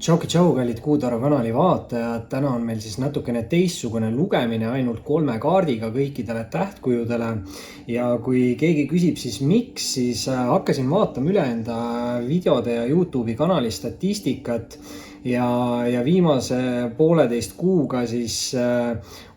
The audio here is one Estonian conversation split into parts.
Tšau, kallid Kuutaro kanali vaatajad. Täna on meil siis natukene teistsugune lugemine ainult 3 kaardiga kõikidele tähtkujudele. Ja kui keegi küsib siis miks, siis hakkasin vaatama üle enda videode ja YouTube'i kanali statistikat. Ja viimase 1,5 kuuga siis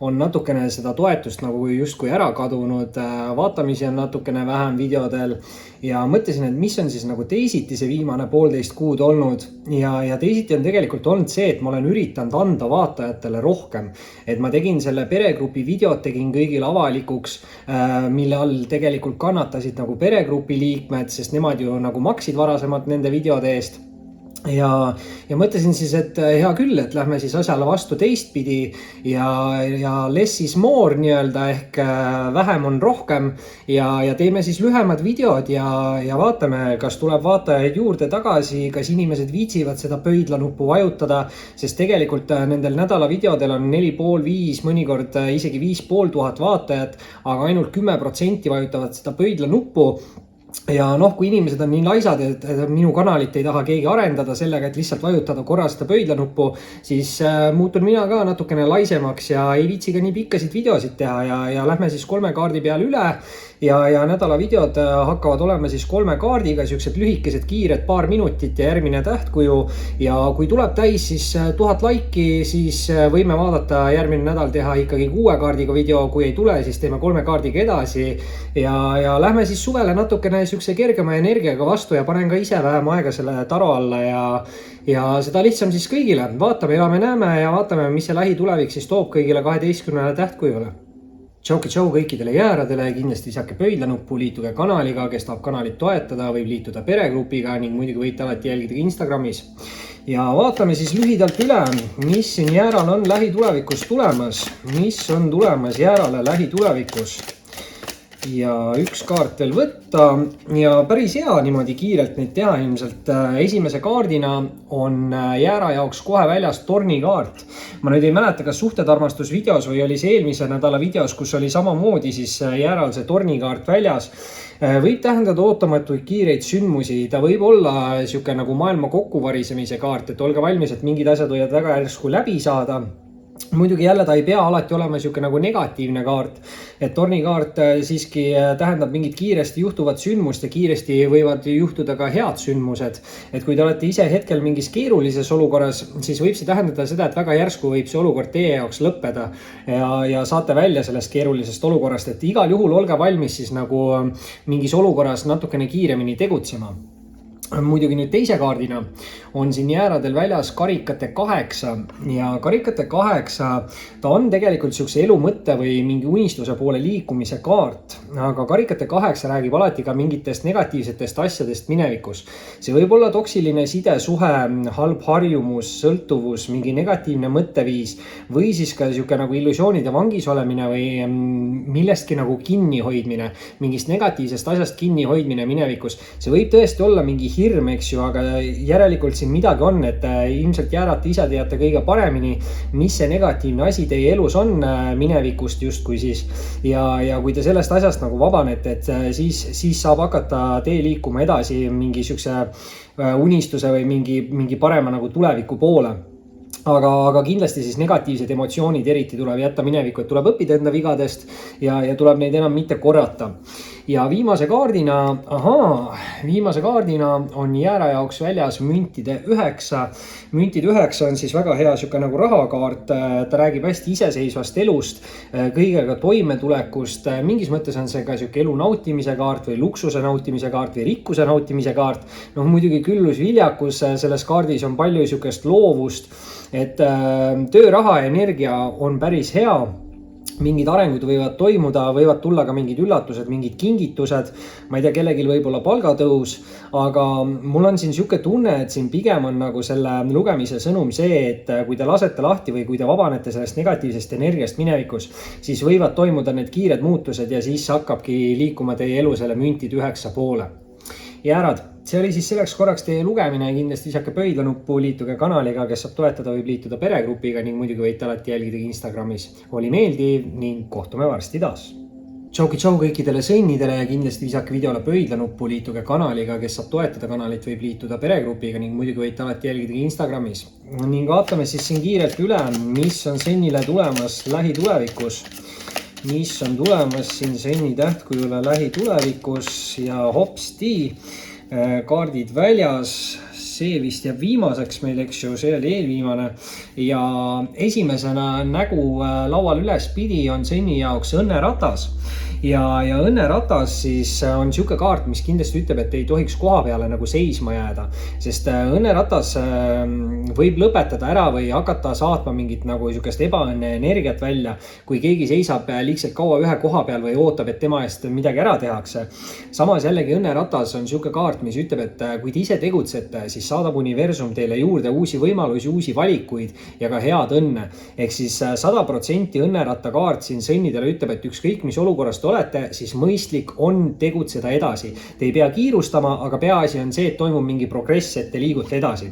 on natukene seda toetust nagu justkui ära kadunud. Vaatamisi on natukene vähem videodel. Ja mõtlesin, et mis on siis nagu teisiti see viimane 1,5 kuud olnud. Ja teisiti on tegelikult olnud see, et ma olen üritanud anda vaatajatele rohkem. Et ma tegin selle peregrupi videot, tegin kõigile avalikuks, mille all tegelikult kannatasid nagu peregrupi liikmed, sest nemad ju nagu maksid varasemalt nende videode eest. Ja mõtlesin siis, et hea küll, et lähme siis asjale vastu teistpidi ja less is more nii-öelda ehk vähem on rohkem ja teeme siis lühemad videod ja vaatame, kas tuleb vaatajaid juurde tagasi, kas inimesed viitsivad seda pöidlanuppu vajutada, sest tegelikult nendel nädala videodel on 4,5, mõnikord isegi 5,500 vaatajat, aga ainult 10% vajutavad seda pöidlanuppu. Ja kui inimesed on nii laisad, et minu kanalit ei taha keegi arendada sellega, et lihtsalt vajutada korra seda pöidlanuppu, siis muutun mina ka natukene laisemaks ja ei viitsi ka nii pikkasid videosid teha ja lähme siis 3 kaardi peale üle. Ja nädala videod hakkavad olema siis 3 kaardiga, siuksed lühikesed, kiired, paar minutit ja järgmine tähtkuju. Ja kui tuleb täis siis 1000 laiki, siis võime vaadata järgmine nädal teha ikkagi 6 kaardiga video. Kui ei tule, siis teeme 3 kaardiga edasi. Ja lähme siis suvele natukene siukse kergema energiaga vastu ja panen ka ise vähem aega selle taro alla ja seda lihtsam siis kõigile. Vaatame, elame, näeme ja vaatame, mis see lähitulevik siis toob kõigile 12 tähtkujule. Tšau kõikidele jääradele, kindlasti isake pöidlanuppu, liituge kanaliga, kes tahab kanalit toetada, võib liituda peregrupiga ning muidugi võite alati jälgida Instagramis. Ja vaatame siis lühidalt üle, mis siin jääral on lähitulevikus tulemas, mis on tulemas jäärale lähitulevikus. Ja üks kaart veel võtta ja päris hea niimoodi kiirelt neid teha ilmselt. Esimese kaardina on jäära jaoks kohe väljas tornikaart. Ma nüüd ei mäleta, kas suhtetarmastus videos või oli see eelmise nädala videos, kus oli samamoodi siis jääral see tornikaart väljas. Võib tähendada ootamatuid kiireid sündmusi. Ta võib olla siuke nagu maailma kokkuvarisemise kaart, et olge valmis, et mingid asjad võivad väga järsku läbi saada. Muidugi jälle ta ei pea alati olema siuke nagu negatiivne kaart, et tornikaart siiski tähendab mingit kiiresti juhtuvat sündmust ja kiiresti võivad juhtuda ka head sündmused. Et kui te olete ise hetkel mingis keerulises olukorras, siis võib see tähendada seda, et väga järsku võib see olukord teie jaoks lõppeda ja saate välja sellest keerulisest olukorrast, et igal juhul olge valmis siis nagu mingis olukorras natukene kiiremini tegutsema. Muidugi nüüd teise kaardina on siin jääradel väljas karikate 8 ja karikate 8 ta on tegelikult siukse elu mõtte või mingi unistuse poole liikumise kaart, aga karikate 8 räägib alati ka mingitest negatiivsetest asjadest minevikus. See võib olla toksiline side, suhe, halb harjumus, sõltuvus, mingi negatiivne mõtteviis või siis ka siuke nagu illusioonide vangis olemine või millestki nagu kinnihoidmine, mingist negatiivsest asjast kinnihoidmine minevikus. See võib tõesti olla mingi hirm, eks ju, aga järelikult siin midagi on, et ilmselt jäärate ise teate kõige paremini, mis see negatiivne asi teie elus on minevikust justkui siis. Ja kui te sellest asjast nagu vabanete, et siis saab hakata tee liikuma edasi mingi siukse unistuse või mingi parema nagu tuleviku poole. Aga kindlasti siis negatiivsed emotsioonid eriti tuleb jätta minevikku, et tuleb õppida enda vigadest ja tuleb neid enam mitte korrata. Ja viimase kaardina on jäära jaoks väljas müntide 9. Müntid 9 on siis väga hea siuke nagu rahakaart. Ta räägib hästi iseseisvast elust, kõigega toimetulekust. Mingis mõttes on see ka siuke elu nautimise kaart või luksuse nautimise kaart või rikkuse nautimise kaart. Muidugi küllus viljakus, selles kaardis on palju siukest loovust, et töö, raha ja energia on päris hea. Mingid arengud võivad toimuda, võivad tulla ka mingid üllatused, mingid kingitused. Ma ei tea, kellelgi võib olla palgatõus, aga mul on siin siuke tunne, et siin pigem on nagu selle lugemise sõnum see, et kui te lasete lahti või kui te vabanete sellest negatiivsest energiast minevikus, siis võivad toimuda need kiired muutused ja siis hakkabki liikuma teie elu selle müntid 9 poole. Jäärad, see oli siis selleks korraks teie lugemine, kindlasti isake pöidlanuppu, liituge kanaliga, kes saab toetada, võib liituda peregrupiga ning muidugi võite alati jälgida Instagramis. Oli meeldiv ning kohtume varsti taas. Tšauki-tšau kõikidele sõnnidele ja kindlasti visake videole pöidlanuppu, liituge kanaliga, kes saab toetada kanalit, võib liituda peregrupiga ning muidugi võite alati jälgida Instagramis. Ning vaatame siis siin kiirelt üle, mis on sõnnile tulemas lähitulevikus. Mis on tulemas siin sõnni tähtkujule lähitulevikus ja hopsti, kaardid väljas. See vist jääb viimaseks meil, eks ju, see oli eelviimane. Ja esimesena nägu laual üles pidi on sõnni jaoks õnneratas. Ja õnneratas siis on siuke kaart, mis kindlasti ütleb, et ei tohiks koha peale nagu seisma jääda. Sest õnneratas võib lõpetada ära või hakata saatma mingit nagu siukest ebaõnne energiat välja, kui keegi seisab liigselt kaua ühe koha peal või ootab, et tema eest midagi ära tehakse. Samas jällegi õnneratas on siuke kaart, mis ütleb, et kui te ise tegutsete, siis saadab universum teile juurde uusi võimalusi, uusi valikuid ja ka head õnne. Ehk siis 100% õnneratta kaart siin sõnnidele ütleb, et ükskõik mis olukorrast olete, siis mõistlik on tegutseda edasi. Te ei pea kiirustama, aga peaasi on see, et toimub mingi progress, et te liigute edasi.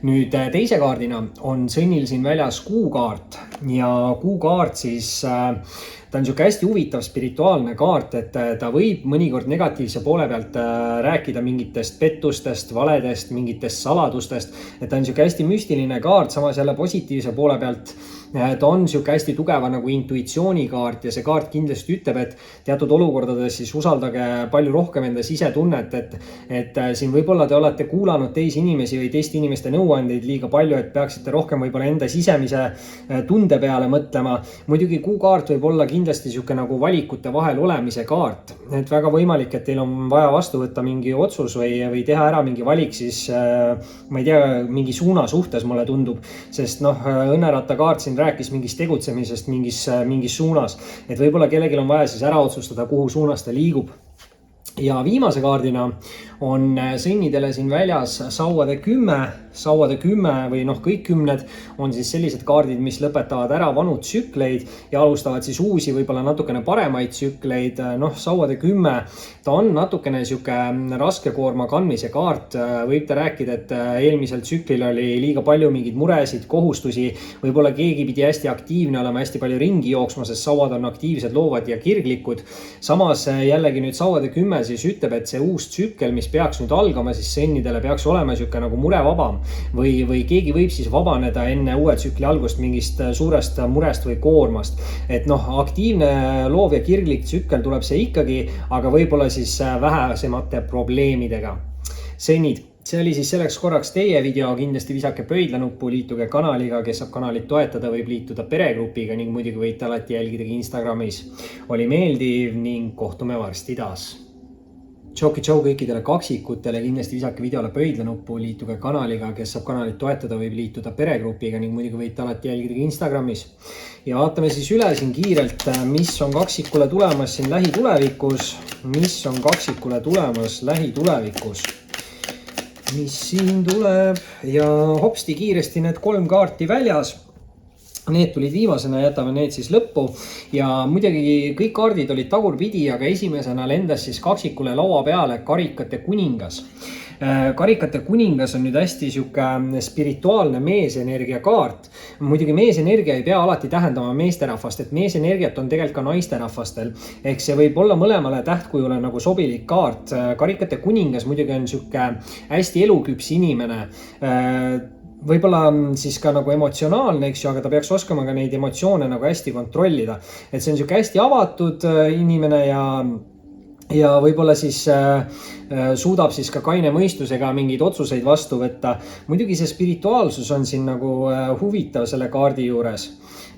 Nüüd teise kaardina on sõnnil siin väljas kuukaart ja kuukaart siis ta on siuke hästi huvitav spirituaalne kaart, et ta võib mõnikord negatiivse poole pealt rääkida mingitest pettustest, valedest, mingitest saladustest, et ta on siuke hästi müstiline kaart, samas jälle positiivse poole pealt ta on siuke hästi tugeva nagu intuitsioonikaart ja see kaart kindlasti ütleb, et teatud olukordades siis usaldage palju rohkem enda sisetunnet, et siin võib-olla te olete kuulanud teisi inimesi või teiste inimeste nõuandeid liiga palju, et peaksite rohkem võib-olla enda sisemise tunde peale mõtlema. Muidugi kuukaart võib olla kindlasti siuke nagu valikute vahel olemise kaart, et väga võimalik, et teil on vaja vastu võtta mingi otsus või teha ära mingi valik, siis ma ei tea, mingi suuna suhtes mulle tundub, sest õnneratta kaart siin rääkis mingist tegutsemisest mingis suunas, et võib-olla kellelgi on vaja siis ära otsustada, kuhu suunas ta liigub. Ja viimase kaardina on sõnnidele siin väljas sauade 10 või kõik 10 on siis sellised kaardid, mis lõpetavad ära vanu tsükleid ja alustavad siis uusi, võib-olla natukene paremaid tsükleid. Sauade 10, ta on natukene siuke raske koorma kandmise kaart. Võib te rääkida, et eelmisel tsüklil oli liiga palju mingeid muresid, kohustusi, võib-olla keegi pidi hästi aktiivne olema, hästi palju ringi jooksma, sest sauad on aktiivsed, loovad ja kirglikud. Samas jällegi nüüd sauade 10 siis ütleb, et see uus tsükkel, mis peaks nüüd algama, siis sõnnidele peaks olema siuke nagu murevabam või keegi võib siis vabaneda enne uue tsükli algust mingist suurest murest või koormast. Et aktiivne, loov ja kirglik tsükkel tuleb see ikkagi, aga võib-olla siis vähesemate probleemidega. Sõnnid, see oli siis selleks korraks teie video, kindlasti visake pöidlanuppu, liituge kanaliga, kes saab kanalit toetada, võib liituda peregrupiga ning muidugi võite alati jälgida Instagramis. Oli meeldiv ning kohtume varsti taas. Tšauki-tšau kõikidele kaksikutele, kindlasti visake videole pöidlanuppu, liituge kanaliga, kes saab kanalit toetada, võib liituda peregrupiga ning muidugi võite alati jälgida Instagramis. Ja vaatame siis üle siin kiirelt, mis on kaksikule tulemas siin lähitulevikus. Mis on kaksikule tulemas lähitulevikus? Mis siin tuleb ja hopsti kiiresti need 3 kaarti väljas. Need tulid viimasena, jätame need siis lõppu ja muidugi kõik kaardid olid tagurpidi, aga esimesena lendas siis kaksikule laua peale karikate kuningas. Karikate kuningas on nüüd hästi siuke spirituaalne meesenergia kaart. Muidugi meesenergia ei pea alati tähendama meesterahvast, et meesenergiat on tegelikult ka naisterahvastel. Ehk see võib olla mõlemale tähtkujule nagu sobilik kaart. Karikate kuningas muidugi on siuke hästi eluküps inimene. Võib-olla siis ka nagu emotsionaalne, eks ju, aga ta peaks oskama ka neid emotsioone nagu hästi kontrollida. Et see on siuke hästi avatud inimene ja võib-olla siis suudab siis ka kaine mõistusega mingeid otsuseid vastu võtta. Muidugi see spirituaalsus on siin nagu huvitav selle kaardi juures.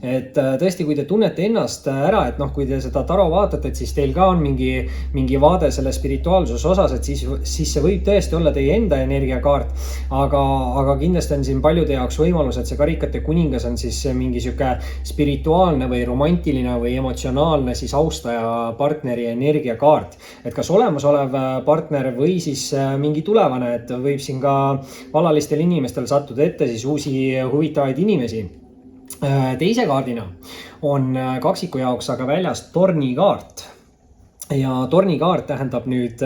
Et tõesti, kui te tunnete ennast ära, et kui te seda taro vaatate, et siis teil ka on mingi vaade selle spirituaalsuse osas, et siis see võib tõesti olla teie enda energiakaart. Aga kindlasti on siin paljude jaoks võimalus, et see karikate kuningas on siis mingi siuke spirituaalne või romantiline või emotsionaalne siis austaja partneri energiakaart. Et kas olemasolev partner või siis mingi tulevane, et võib siin ka valalistel inimestel sattuda ette siis uusi huvitavaid inimesi. Teise kaardina on kaksiku jaoks aga väljas tornikaart. ja tornikaart tähendab nüüd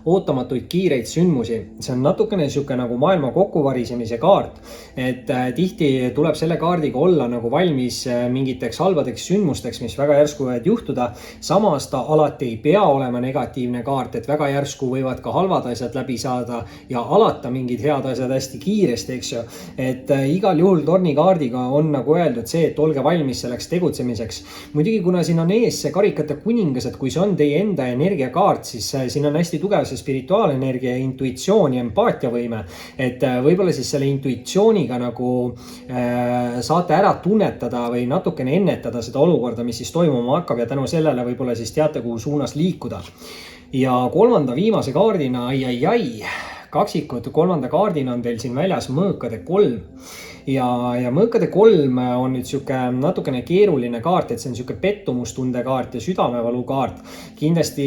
ootamatuid kiireid sündmusi. See on natukene sihuke nagu maailma kokkuvarisemise kaart, et tihti tuleb selle kaardiga olla nagu valmis mingiteks halbadeks sündmusteks, mis väga järsku võivad juhtuda. Samas ta alati ei pea olema negatiivne kaart, et väga järsku võivad ka halvad asjad läbi saada ja alata mingid head asjad hästi kiiresti, eks ju. Et igal juhul tornikaardiga on nagu öeldud see, et olge valmis selleks tegutsemiseks. Muidugi, kuna siin on ees see karikate kuningas, et kui see on teie enda energiakaart, siis siin on hästi tugev see spirituaalenergia, intuitsioon ja empaatiavõime. Et võib-olla siis selle intuitsiooniga nagu saate ära tunnetada või natukene ennetada seda olukorda, mis siis toimuma hakkab ja tänu sellele võib-olla siis teate, kuhu suunas liikuda. Ja kolmanda viimase kaardina, kaksikud, kolmanda kaardina on teil siin väljas mõõkade 3. Ja mõõkade 3 on nüüd sihuke natukene keeruline kaart, et see on sihuke pettumustunde kaart ja südamevalu kaart. Kindlasti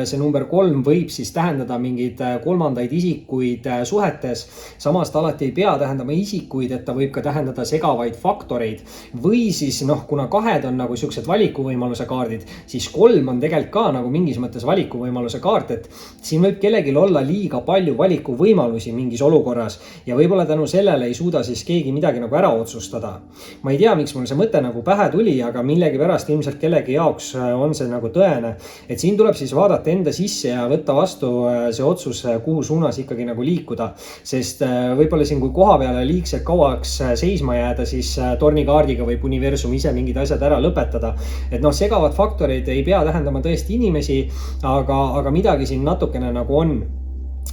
see number 3 võib siis tähendada mingeid kolmandaid isikuid suhetes. Samas ta alati ei pea tähendama isikuid, et ta võib ka tähendada segavaid faktoreid. Või siis kuna 2 on nagu siuksed valikuvõimaluse kaardid, siis 3 on tegelikult ka nagu mingis mõttes valikuvõimaluse kaart, et siin võib kellelgi olla liiga palju valikuvõimalusi mingis olukorras ja võib-olla tänu sellele ei suuda siis keegi midagi nagu ära otsustada. Ma ei tea, miks mul see mõte nagu pähe tuli, aga millegipärast ilmselt kellegi jaoks on see nagu tõene. Et siin tuleb siis vaadata enda sisse ja võtta vastu see otsus, kuhu suunas ikkagi nagu liikuda. Sest võib-olla siin, kui koha peale liigselt kauaks seisma jääda, siis tornikaardiga võib universum ise mingid asjad ära lõpetada. Et segavad faktorid ei pea tähendama tõesti inimesi, aga midagi siin natukene nagu on.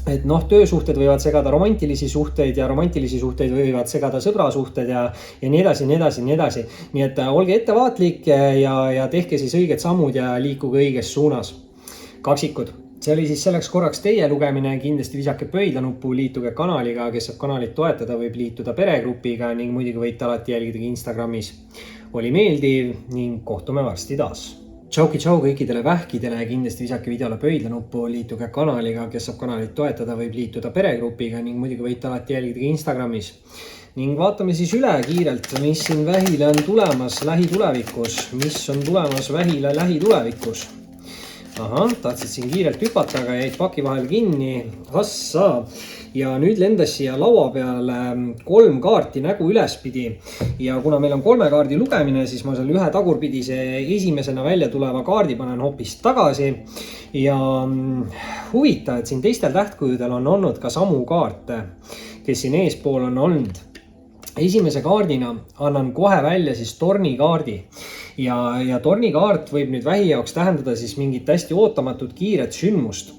Et töösuhted võivad segada romantilisi suhteid ja romantilisi suhteid võivad segada sõbrasuhted ja nii edasi, nii edasi, nii edasi. Nii et olge ettevaatlik ja tehke siis õiged sammud ja liikuge õiges suunas. Kaksikud. See oli siis selleks korraks teie lugemine. Kindlasti visake pöidlanuppu, liituge kanaliga, kes saab kanalit toetada, võib liituda peregrupiga ning muidugi võite alati jälgida Instagramis. Oli meeldiv ning kohtume varsti taas. Tšau kõikidele vähkidele ja kindlasti visake videole pöidlanuppu, liituge kanaliga, kes saab kanalit toetada, võib liituda peregrupiga ning muidugi võite alati jälgida Instagramis. Ning vaatame siis üle kiirelt, mis siin vähile on tulemas lähitulevikus. Mis on tulemas vähile lähitulevikus? Tahtsid siin kiirelt hüpata, aga jäid paki vahel kinni. Hassa! Ja nüüd lendas siia laua peale 3 kaarti nägu ülespidi. Ja kuna meil on 3 kaardi lugemine, siis ma seal ühe tagurpidise esimesena välja tuleva kaardi panen hoopis tagasi. Ja huvitav, et siin teistel tähtkujudel on olnud ka samu kaarte, kes siin eespool on olnud. Esimese kaardina annan kohe välja siis tornikaardi. Ja tornikaart võib nüüd vähi jaoks tähendada siis mingit hästi ootamatut kiiret sündmust.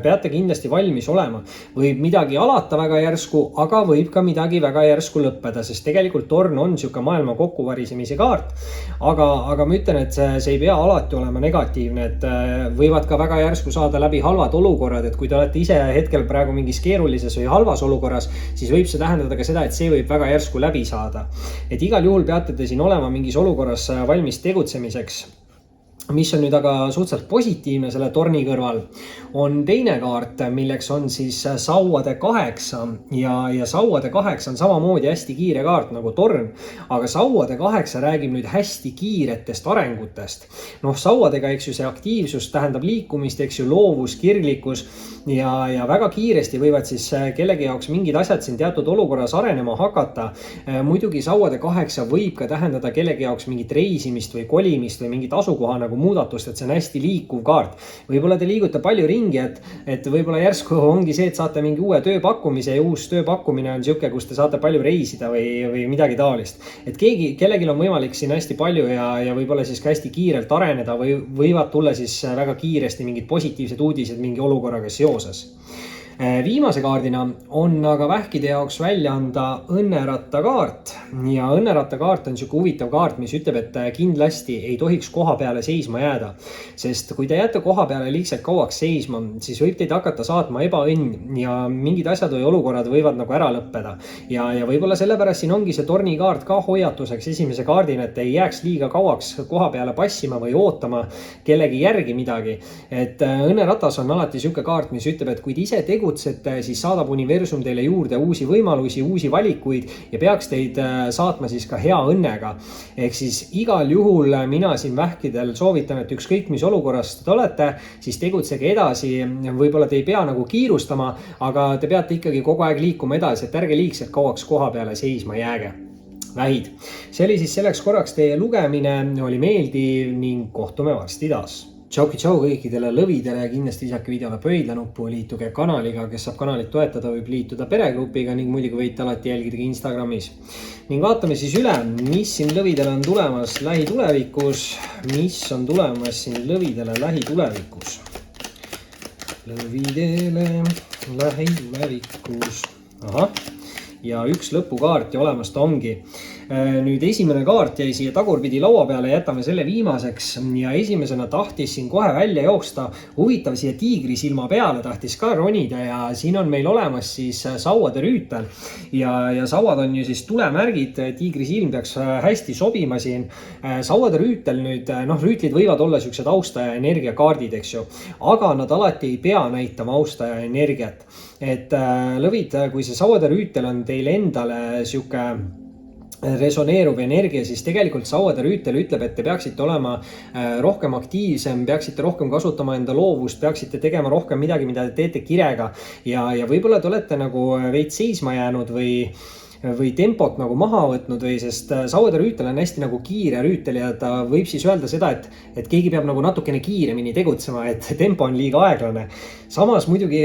Peate kindlasti valmis olema. Võib midagi alata väga järsku, aga võib ka midagi väga järsku lõppeda, sest tegelikult torn on siuke maailma kokkuvarisemise kaart. Aga ma ütlen, et see ei pea alati olema negatiivne, et võivad ka väga järsku saada läbi halvad olukorrad, et kui te olete ise hetkel praegu mingis keerulises või halvas olukorras, siis võib see tähendada ka seda, et see võib väga järsku läbi saada. Et igal juhul peate te siin olema mingis olukorras valmis tegutsemiseks. Mis on nüüd aga suhteliselt positiivne selle torni kõrval, on teine kaart, milleks on siis sauade 8 ja sauade 8 on samamoodi hästi kiire kaart nagu torn, aga sauade 8 räägib nüüd hästi kiiretest arengutest. Sauadega, eks ju, see aktiivsus tähendab liikumist, eks ju, loovus, kirglikkus ja väga kiiresti võivad siis kellegi jaoks mingid asjad siin teatud olukorras arenema hakata. Muidugi sauade 8 võib ka tähendada kellegi jaoks mingit reisimist või kolimist või mingit asukoha nagu muudatust, et see on hästi liikuv kaart. Võib-olla te liigute palju ringi, et võib-olla järsku ongi see, et saate mingi uue tööpakkumise ja uus tööpakkumine on siuke, kus te saate palju reisida või midagi taolist. Et kellelgi on võimalik siin hästi palju ja võib-olla siis ka hästi kiirelt areneda või võivad tulla siis väga kiiresti mingid positiivsed uudised mingi olukorraga seoses. Viimase kaardina on aga vähkide jaoks välja anda õnneratta kaart ja õnneratta kaart on siuke huvitav kaart, mis ütleb, et kindlasti ei tohiks koha peale seisma jääda, sest kui te jääte koha peale liigselt kauaks seisma, siis võib teid hakata saatma ebaõnn ja mingid asjad või olukorrad võivad nagu ära lõppeda ja võib-olla sellepärast siin ongi see tornikaart ka hoiatuseks esimese kaardina, et ei jääks liiga kauaks koha peale passima või ootama kellegi järgi midagi. Et õnneratas on alati siuke kaart, mis ütleb, et kui te ise tegutsete, siis saadab universum teile juurde uusi võimalusi, uusi valikuid ja peaks teid saatma siis ka hea õnnega. Ehk siis igal juhul mina siin vähkidel soovitan, et ükskõik mis olukorras te olete, siis tegutsege edasi. Võib-olla te ei pea nagu kiirustama, aga te peate ikkagi kogu aeg liikuma edasi, et ärge liigselt kauaks koha peale seisma jääge. Vähid. See oli siis selleks korraks teie lugemine, oli meeldiv ning kohtume varsti taas. Tšauki tšau kõikidele lõvidele ja kindlasti visake videole pöidlanuppu, liituge kanaliga, kes saab kanalit toetada, võib liituda peregrupiga ning muidugi võite alati jälgida Instagramis. Ning vaatame siis üle, mis siin lõvidele on tulemas lähitulevikus. Mis on tulemas siin lõvidele lähitulevikus? Lõvidele lähitulevikus. Ahah. Ja üks lõpukaart ja olemas ta ongi. Nüüd esimene kaart jäi siia tagurpidi laua peale, jätame selle viimaseks ja esimesena tahtis siin kohe välja jooksta. Huvitav siia tiigrisilma peale tahtis ka ronida ja siin on meil olemas siis sauade rüütel ja sauad on ju siis tulemärgid, tiigrisilm peaks hästi sobima siin. Sauade rüütel nüüd, rüütlid võivad olla siuksed austaja energiakaardid, eks ju, aga nad alati ei pea näitama austaja energiat. Et lõvid, kui see sauade rüütel on teil endale siuke resoneeruv energia, siis tegelikult sauade rüütel ütleb, et te peaksite olema rohkem aktiivsem, peaksite rohkem kasutama enda loovust, peaksite tegema rohkem midagi, mida te teete kirega ja võib-olla te olete nagu veits seisma jäänud või tempot nagu maha võtnud sest sauade rüütel on hästi nagu kiire rüütel ja ta võib siis öelda seda, et keegi peab nagu natukene kiiremini tegutsema, et tempo on liiga aeglane. Samas muidugi,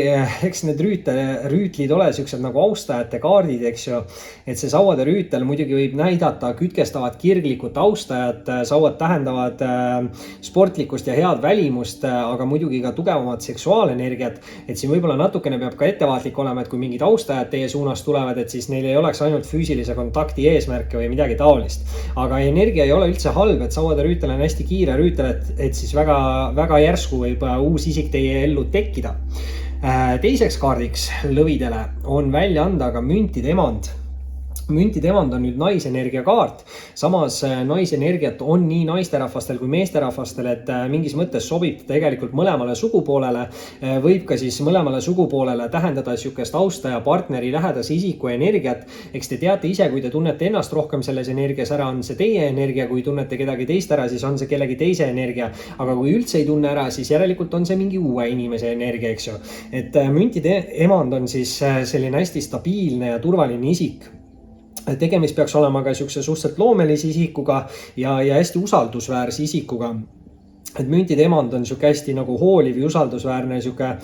eks need rüütlid ole siuksed nagu austajate kaardid, eks ju, et see sauade rüütel muidugi võib näidata kütkestavat kirglikut austajat, sauad tähendavad sportlikkust ja head välimust, aga muidugi ka tugevamat seksuaalenergiat, et siin võib-olla natukene peab ka ettevaatlik olema, et kui mingid austajad teie suunas tulevad, et siis neil ei oleks ainult füüsilise kontakti eesmärke või midagi taolist. Aga energia ei ole üldse halb, et sauade rüütel on hästi kiire rüütel, et siis väga järsku võib uus isik teie ellu tekkida. Teiseks kaardiks lõvidele on välja anda ka müntide emand. Müntide emand on nüüd naisenergia kaart. Samas naisenergiat on nii naisterahvastel kui meesterahvastel, et mingis mõttes sobib tegelikult mõlemale sugupoolele. Võib ka siis mõlemale sugupoolele tähendada siukest austaja partneri lähedase isiku energiat. Eks te teate ise, kui te tunnete ennast rohkem selles energias ära, on see teie energia, kui tunnete kedagi teist ära, siis on see kellegi teise energia. Aga kui üldse ei tunne ära, siis järelikult on see mingi uue inimese energia, eks ju. Et müntide emand on siis selline hästi stabiilne ja turvaline isik. Tegemist peaks olema ka siukse suhteliselt loomelise isikuga ja hästi usaldusväärse isikuga. Et müntide emand on siuke hästi nagu hooliv ja usaldusväärne siuke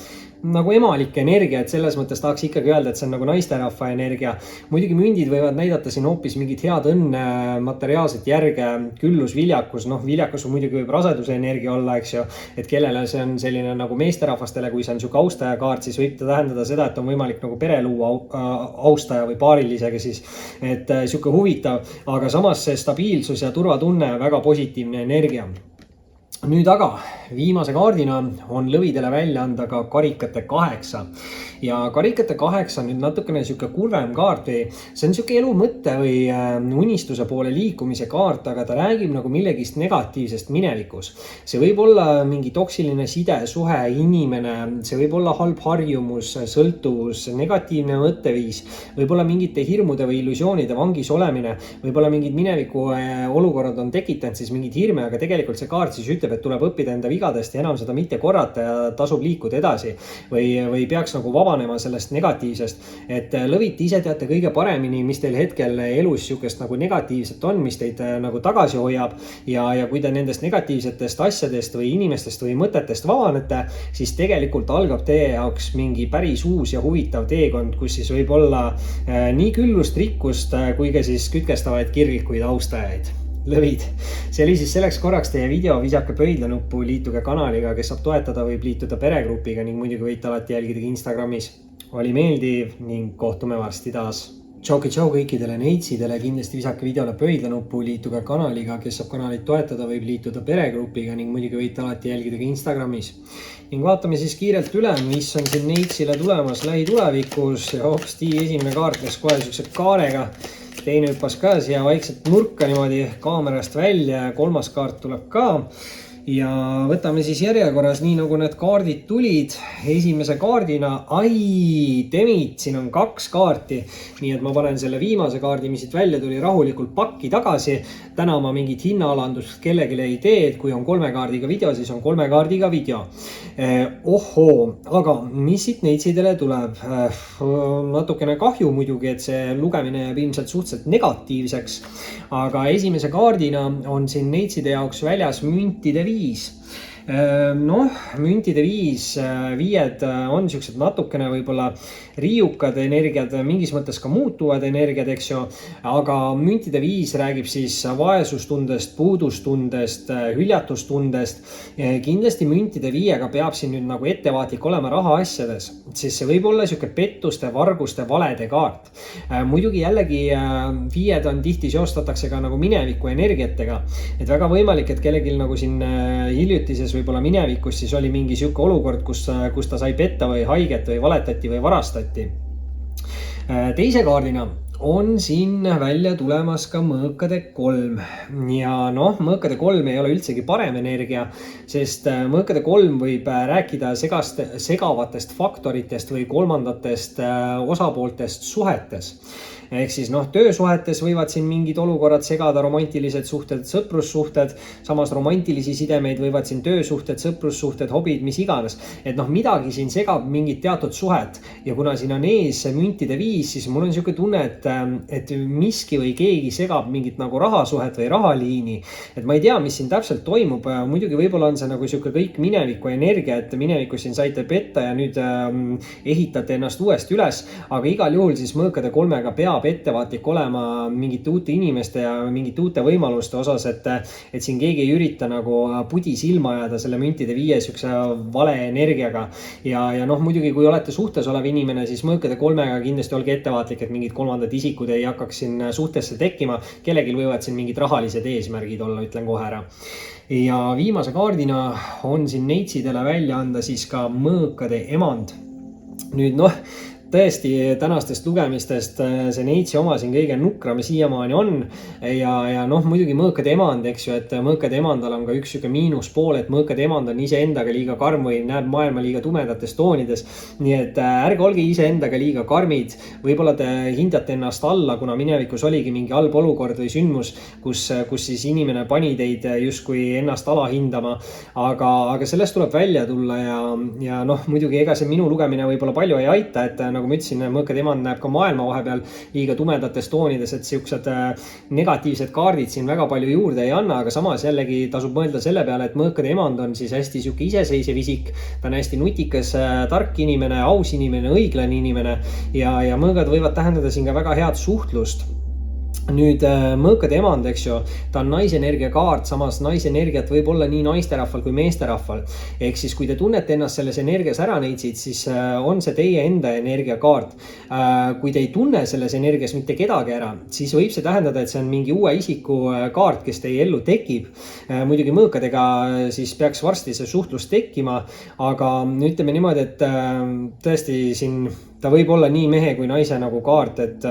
nagu emalik energia, et selles mõttes tahaks ikkagi öelda, et see on nagu naisterahva energia. Muidugi mündid võivad näidata siin hoopis mingit head õnne, materiaalset järge, küllus, viljakus. Viljakus muidugi võib raseduse energia olla, eks ju, et kellele see on selline nagu meesterahvastele, kui see on siuke austaja kaart, siis võib ta tähendada seda, et on võimalik nagu pere luua austaja või paarilisega siis, et siuke huvitav, aga samas see stabiilsus ja turvatunne väga positiivne energia. Nüüd aga viimase kaardina on lõvidele välja anda ka karikate 8 ja karikate 8 on nüüd natukene siuke kurvem kaart või see on siuke elu mõtte või unistuse poole liikumise kaart, aga ta räägib nagu millegist negatiivsest minevikus. See võib olla mingi toksiline side, suhe, inimene, see võib olla halb harjumus, sõltuvus, negatiivne mõtteviis, võib olla mingite hirmude või illusioonide vangis olemine, võib olla mingid mineviku olukorrad on tekitanud siis mingid hirme, aga tegelikult see kaart siis ütleb, et tuleb õppida enda vigadest ja enam seda mitte korrata ja tasub liikuda edasi või peaks nagu vabanema sellest negatiivsest, et lõviti ise teate kõige paremini, mis teil hetkel elus siukest nagu negatiivset on, mis teid nagu tagasi hoiab ja kui te nendest negatiivsetest asjadest või inimestest või mõtetest vabanete, siis tegelikult algab teie jaoks mingi päris uus ja huvitav teekond, kus siis võib olla nii küllust, rikkust kui ka siis kütkestavaid kirglikuid austajaid. Lõvid. See oli siis selleks korraks teie video, visake pöidlanuppu, liituge kanaliga, kes saab toetada, võib liituda peregrupiga ning muidugi võite alati jälgida Instagramis. Oli meeldiv ning kohtume varsti taas. Tšauki tšau kõikidele neitsidele, kindlasti visake videole pöidlanuppu, liituge kanaliga, kes saab kanalit toetada, võib liituda peregrupiga ning muidugi võite alati jälgida ka Instagramis. Ning vaatame siis kiirelt üle, mis on siin neitsile tulemas lähitulevikus ja hopsti esimene kaart, kes kohe siukse kaarega. Teine hüppas ka siia vaikselt nurka niimoodi kaamerast välja ja kolmas kaart tuleb ka. ja võtame siis järjekorras nii nagu need kaardid tulid. Esimese kaardina, Demit, siin on 2 kaarti, nii et ma panen selle viimase kaardi, mis siit välja tuli, rahulikult pakki tagasi. Täna ma mingit hinnaalandust kellelegi ei tee, et kui on 3 kaardiga video, siis on 3 kaardiga video. Aga mis siit neitsidele tuleb? Natukene kahju muidugi, et see lugemine jääb ilmselt suhteliselt negatiivseks, aga esimese kaardina on siin neitside jaoks väljas müntide 5. Müntide 5, viied on siuksed natukene võib-olla riiukad energiad, mingis mõttes ka muutuvad energiad, eks ju, aga müntide 5 räägib siis vaesustundest, puudustundest, hüljatustundest. Kindlasti müntide 5-ga peab siin nüüd nagu ettevaatlik olema rahaasjades, siis see võib olla siuke pettuste, varguste, valede kaart. Muidugi jällegi viied on tihti seostatakse ka nagu mineviku energiatega, et väga võimalik, et kellelgi nagu siin hiljutises võib-olla minevikus siis oli mingi siuke olukord, kus ta sai petta või haiget või valetati või varastati. Teise kaardina on siin välja tulemas ka mõõkade 3 ja mõõkade 3 ei ole üldsegi parem energia, sest mõõkade 3 võib rääkida segavatest faktoritest või kolmandatest osapooltest suhetes. Ehk siis töösuhetes võivad siin mingid olukorrad segada, romantilised suhted, sõprussuhted, samas romantilisi sidemeid võivad siin töösuhted, sõprussuhted, hobid, mis iganes. Et midagi siin segab mingit teatud suhet ja kuna siin on ees müntide 5, siis mul on siuke tunne, et miski või keegi segab mingit nagu rahasuhet või rahaliini. Et ma ei tea, mis siin täpselt toimub. Muidugi võib-olla on see nagu siuke kõik mineviku energia, et minevikus siin saite petta ja nüüd ehitate ennast uuesti üles, aga igal juhul siis mõõkade 3-ga peab ettevaatlik olema mingite uute inimeste ja mingite uute võimaluste osas, et siin keegi ei ürita nagu pudi silma ajada selle müntide 5 siukse vale energiaga. Ja muidugi, kui olete suhtes olev inimene, siis mõõkade 3-ga kindlasti olge ettevaatlik, et mingid kolmandad isikud ei hakkaks siin suhtesse tekkima. Kellelgi võivad siin mingid rahalised eesmärgid olla, ütlen kohe ära. Ja viimase kaardina on siin neitsidele välja anda siis ka mõõkade emand. Nüüd tõesti tänastest lugemistest see neitsi oma siin kõige nukram siiamaani on ja muidugi mõõkade emand, eks ju, et mõõkade emandal on ka üks siuke miinuspool, et mõõkade emand on iseendaga liiga karm või näeb maailma liiga tumedates toonides. Nii et ärge olge iseendaga liiga karmid, võib-olla te hindate ennast alla, kuna minevikus oligi mingi halb olukord või sündmus, kus siis inimene pani teid justkui ennast alahindama, aga sellest tuleb välja tulla ja muidugi ega see minu lugemine võib-olla palju ei aita, et nagu ma ütlesin, mõõkade emand näeb ka maailma vahepeal liiga tumedates toonides, et siuksed negatiivsed kaardid siin väga palju juurde ei anna, aga samas jällegi tasub mõelda selle peale, et mõõkade emand on siis hästi siuke iseseisev isik, ta on hästi nutikas, tark inimene, aus inimene, õiglane inimene ja mõõgad võivad tähendada siin ka väga head suhtlust. Nüüd mõõkade emand, eks ju, ta on naisenergia kaart, samas naisenergiat võib olla nii naisterahval kui meesterahval. Ehk siis, kui te tunnete ennast selles energias ära neitsid, siis on see teie enda energia kaart. Kui te ei tunne selles energias mitte kedagi ära, siis võib see tähendada, et see on mingi uue isiku kaart, kes teie ellu tekib. Muidugi mõõkadega siis peaks varsti see suhtlus tekkima, aga ütleme niimoodi, et tõesti siin ta võib olla nii mehe kui naise nagu kaart, et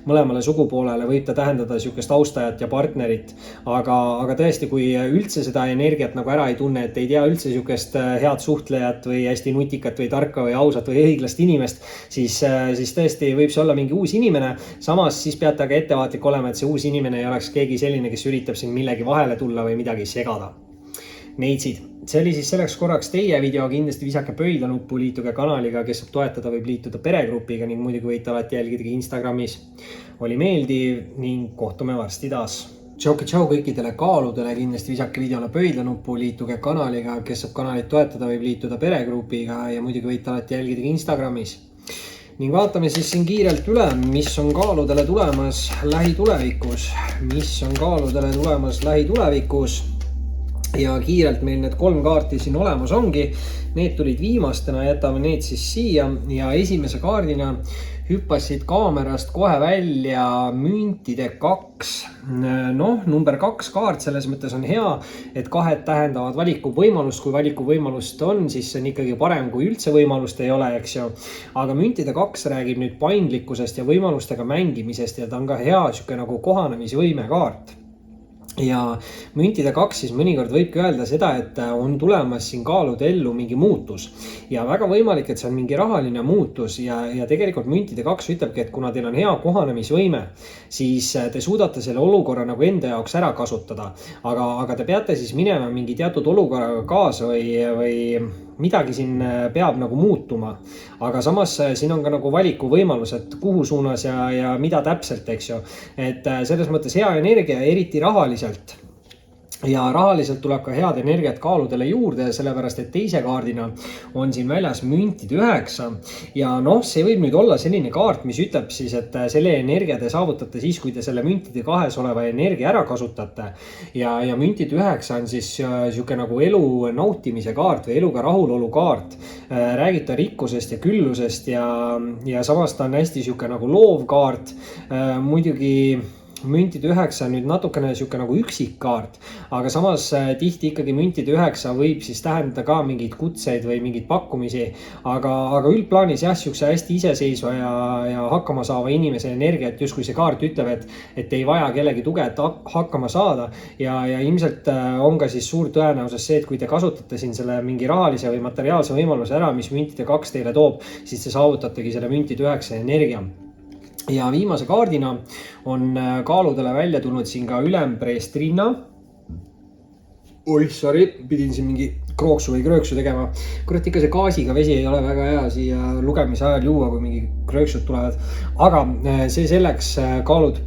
mõlemale sugupoolele võib ta tähendada siukest austajat ja partnerit. Aga tõesti, kui üldse seda energiat nagu ära ei tunne, et ei tea üldse siukest head suhtlejat või hästi nutikat või tarka või ausat või õiglast inimest, siis tõesti võib see olla mingi uus inimene. Samas siis peate aga ettevaatlik olema, et see uus inimene ei oleks keegi selline, kes üritab siin millegi vahele tulla või midagi segada. Neitsid. See oli siis selleks korraks teie video, kindlasti visake pöidla nuppu, liituge kanaliga, kes saab toetada, võib liituda peregrupiga ning muidugi võite alati jälgida Instagramis. Oli meeldiv ning kohtume varsti taas. Tšau kõikidele kaaludele, kindlasti visake videole pöidla nuppu, liituge kanaliga, kes saab kanalit toetada, võib liituda peregrupiga ja muidugi võite alati jälgida Instagramis. Ning vaatame siis siin kiirelt üle, mis on kaaludele tulemas lähitulevikus. Ja kiirelt meil need 3 kaarti siin olemas ongi. Need tulid viimastena, jätame need siis siia ja esimese kaardina hüppasid kaamerast kohe välja müntide 2. Number 2 kaart selles mõttes on hea, et 2 tähendavad valikuvõimalust. Kui valikuvõimalust on, siis see on ikkagi parem, kui üldse võimalust ei ole, eks ju. Aga müntide 2 räägib nüüd paindlikkusest ja võimalustega mängimisest ja ta on ka hea siuke nagu kohanemisvõime kaart. ja müntide 2 siis mõnikord võibki öelda seda, et on tulemas siin kaalude ellu mingi muutus ja väga võimalik, et see on mingi rahaline muutus ja tegelikult müntide 2 ütlebki, et kuna teil on hea kohanemisvõime, siis te suudate selle olukorra nagu enda jaoks ära kasutada, aga te peate siis minema mingi teatud olukorraga kaasa või midagi siin peab nagu muutuma, aga samas siin on ka nagu valikuvõimalus, et kuhu suunas ja mida täpselt, eks ju, et selles mõttes hea energia, eriti rahaliselt. Ja rahaliselt tuleb ka head energiat kaaludele juurde, sellepärast et teise kaardina on siin väljas müntide 9 ja noh, see võib nüüd olla selline kaart, mis ütleb siis, et selle energia te saavutate siis, kui te selle müntide 2 oleva energia ära kasutate ja müntide 9 on siis sihuke nagu elu nautimise kaart või eluga rahulolu kaart. Räägib ta rikkusest ja küllusest ja samas ta on hästi sihuke nagu loov kaart, muidugi müntide 9 nüüd natukene sihuke nagu üksik kaart, aga samas tihti ikkagi müntide 9 võib siis tähendada ka mingeid kutseid või mingeid pakkumisi, aga üldplaanis jah, siukse hästi iseseisva ja hakkama saava inimese energiat, justkui see kaart ütleb, et ei vaja kellegi tuge, et hakkama saada ja ilmselt on ka siis suur tõenäosus see, et kui te kasutate siin selle mingi rahalise või materiaalse võimaluse ära, mis müntide 2 teile toob, siis te saavutategi selle müntide 9 energia. Ja viimase kaardina on kaaludele välja tulnud siin ka ülempreestrinna. Sorry, pidin siin mingi krooksu või krööksu tegema. Kurat, ikka see gaasiga vesi ei ole väga hea siia lugemise ajal juua, kui mingi krööksud tulevad. Aga see selleks kaalud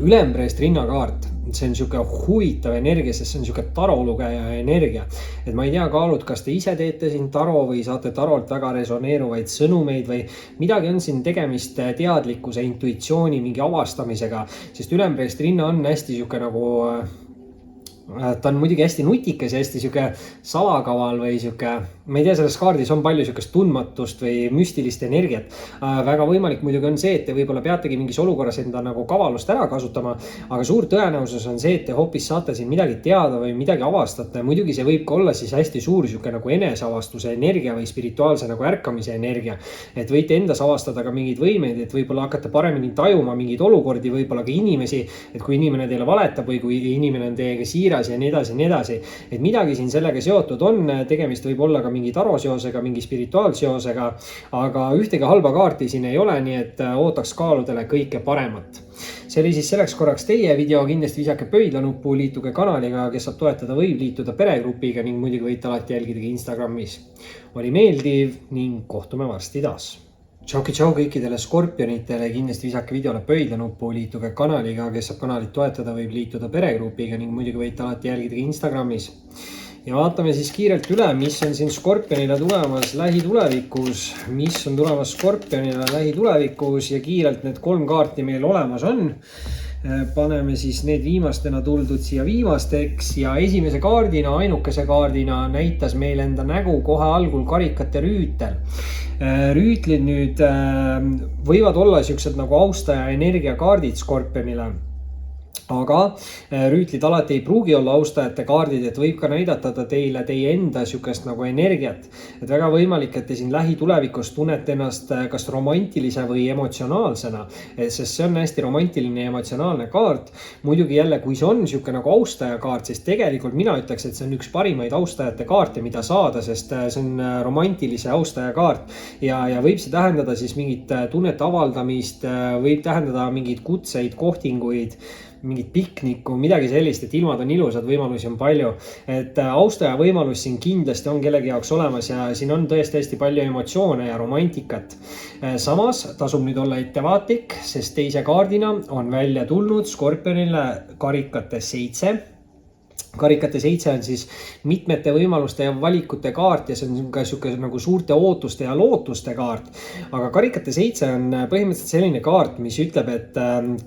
ülempreestrinna kaart. See on siuke huvitav energia, sest see on siuke tarolugeja energia. Et ma ei tea, kaalud, kas te ise teete siin taro või saate tarolt väga resoneeruvaid sõnumeid või midagi on siin tegemist teadlikkuse, intuitsiooni, mingi avastamisega, sest ülempreestrinna on hästi siuke nagu ta on muidugi hästi nutikas ja hästi siuke salakaval või siuke, ma ei tea, selles kaardis on palju siukest tundmatust või müstilist energiat. Väga võimalik muidugi on see, et te võib-olla peategi mingis olukorras enda nagu kavalust ära kasutama, aga suur tõenäosus on see, et te hoopis saate siin midagi teada või midagi avastate. Muidugi see võib ka olla siis hästi suur siuke nagu eneseavastuse energia või spirituaalse nagu ärkamise energia. Et võite endas avastada ka mingeid võimeid, et võib-olla hakkate paremini tajuma mingeid olukordi, võib-olla ka inimesi, et kui inimene teile valetab või kui inimene on teiega siiras ja nii edasi ja nii edasi. Et midagi siin sellega seotud on, tegemist võib olla ka mingi taroseosega, mingi spirituaalseosega, aga ühtegi halba kaarti siin ei ole, nii et ootaks kaaludele kõike paremat. See oli siis selleks korraks teie video, kindlasti visake pöidlanuppu, liituge kanaliga, kes saab toetada, võib liituda peregrupiga ning muidugi võite alati jälgida Instagramis. Oli meeldiv ning kohtume varsti taas. Tšau kõikidele skorpionitele, kindlasti visake videole pöidlanuppu, liituge kanaliga, kes saab kanalit toetada, võib liituda peregrupiga ning muidugi võite alati jälgida Instagramis. Ja vaatame siis kiirelt üle, mis on siin skorpionile tulemas lähitulevikus, mis on tulemas skorpionile lähitulevikus ja kiirelt need 3 kaarti meil olemas on. Paneme siis need viimastena tuldud siia viimasteks ja esimese kaardina, ainukese kaardina näitas meil enda nägu kohe algul karikate rüütel. Rüütlid nüüd võivad olla siuksed nagu austaja energiakaardid skorpionile. Aga rüütlid alati ei pruugi olla austajate kaardid, et võib ka näidata teile teie enda siukest nagu energiat. Et väga võimalik, et te siin lähitulevikus tunnete ennast kas romantilise või emotsionaalsena, sest see on hästi romantiline ja emotsionaalne kaart. Muidugi jälle, kui see on siuke nagu austaja kaart, siis tegelikult mina ütleks, et see on üks parimaid austajate kaarte, mida saada, sest see on romantilise austaja kaart ja võib see tähendada siis mingit tunnete avaldamist, võib tähendada mingeid kutseid, kohtinguid, mingit piknikku, midagi sellist, et ilmad on ilusad, võimalusi on palju. Et austaja võimalus siin kindlasti on kellegi jaoks olemas ja siin on tõesti hästi palju emotsioone ja romantikat. Samas tasub nüüd olla ettevaatlik, sest teise kaardina on välja tulnud skorpionile karikate 7. Karikate 7 on siis mitmete võimaluste ja valikute kaart ja see on ka siuke nagu suurte ootuste ja lootuste kaart. Aga karikate 7 on põhimõtteliselt selline kaart, mis ütleb, et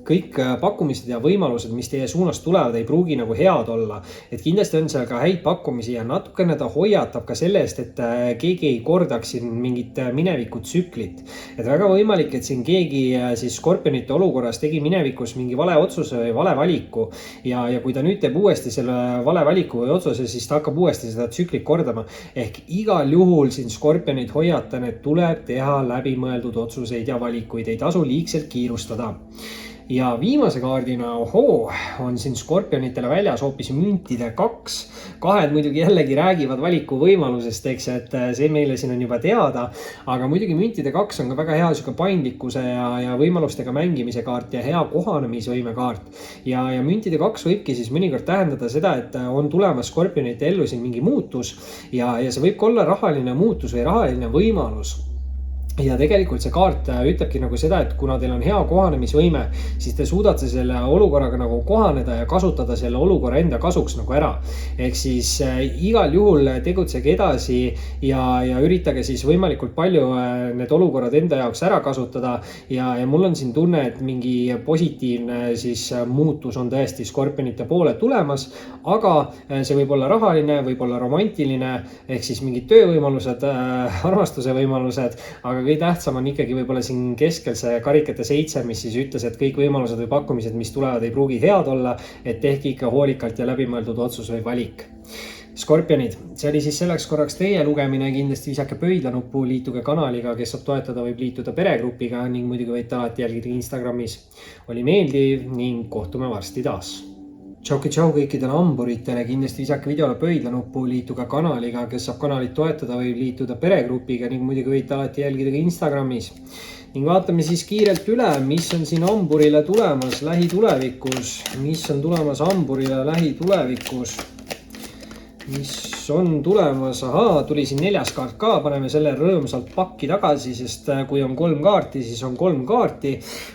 kõik pakkumised ja võimalused, mis teie suunas tulevad, ei pruugi nagu head olla. Et kindlasti on seal ka häid pakkumisi ja natukene ta hoiatab ka sellest, et keegi ei kordaks siin mingit minevikut tsüklit. Et väga võimalik, et siin keegi siis skorpionite olukorras tegi minevikus mingi vale otsuse või vale valiku ja kui ta nüüd teeb uuesti selle vale valiku või otsuse, siis ta hakkab uuesti seda tsüklit kordama. Ehk igal juhul siin skorpionid hoiatan, et tuleb teha läbimõeldud otsuseid ja valikuid, ei tasu liigselt kiirustada. ja viimase kaardina, on siin skorpionitele väljas hoopis müntide 2. Kahed muidugi jällegi räägivad valikuvõimalusest, eks, et see meile siin on juba teada, aga muidugi müntide 2 on ka väga hea sihuke paindlikkuse ja võimalustega mängimise kaart ja hea kohanemisvõime kaart. Ja müntide 2 võibki siis mõnikord tähendada seda, et on tulemas skorpionite ellu siin mingi muutus ja see võib ka olla rahaline muutus või rahaline võimalus. Ja tegelikult see kaart ütlebki nagu seda, et kuna teil on hea kohanemisvõime, siis te suudate selle olukorraga nagu kohaneda ja kasutada selle olukorra enda kasuks nagu ära. Ehk siis igal juhul tegutsege edasi ja üritage siis võimalikult palju need olukorrad enda jaoks ära kasutada. Ja mul on siin tunne, et mingi positiivne siis muutus on tõesti skorpionite poole tulemas, aga see võib olla rahaline, võib olla romantiline, ehk siis mingid töövõimalused, armastuse võimalused, aga kõige tähtsam on ikkagi võib-olla siin keskel see karikate 7, mis siis ütles, et kõik võimalused või pakkumised, mis tulevad, ei pruugi head olla, et tehke ikka hoolikalt ja läbimõeldud otsus või valik. Skorpionid, see oli siis selleks korraks teie lugemine, kindlasti visake pöidlanuppu, liituge kanaliga, kes saab toetada, võib liituda peregrupiga ning muidugi võite alati jälgida Instagramis. Oli meeldiv ning kohtume varsti taas. Tšau kõikidele hamburitele, kindlasti visake videole pöidlanuppu, liituge kanaliga, kes saab kanalit toetada või liituda peregrupiga ning muidugi võite alati jälgida ka Instagramis. Ning vaatame siis kiirelt üle, mis on siin hamburile tulemas lähitulevikus. Mis on tulemas hamburile lähitulevikus? Mis on tulemas? Tuli siin 4. kaart ka, paneme selle rõõmsalt pakki tagasi, sest kui on 3 kaarti, siis on 3 kaarti.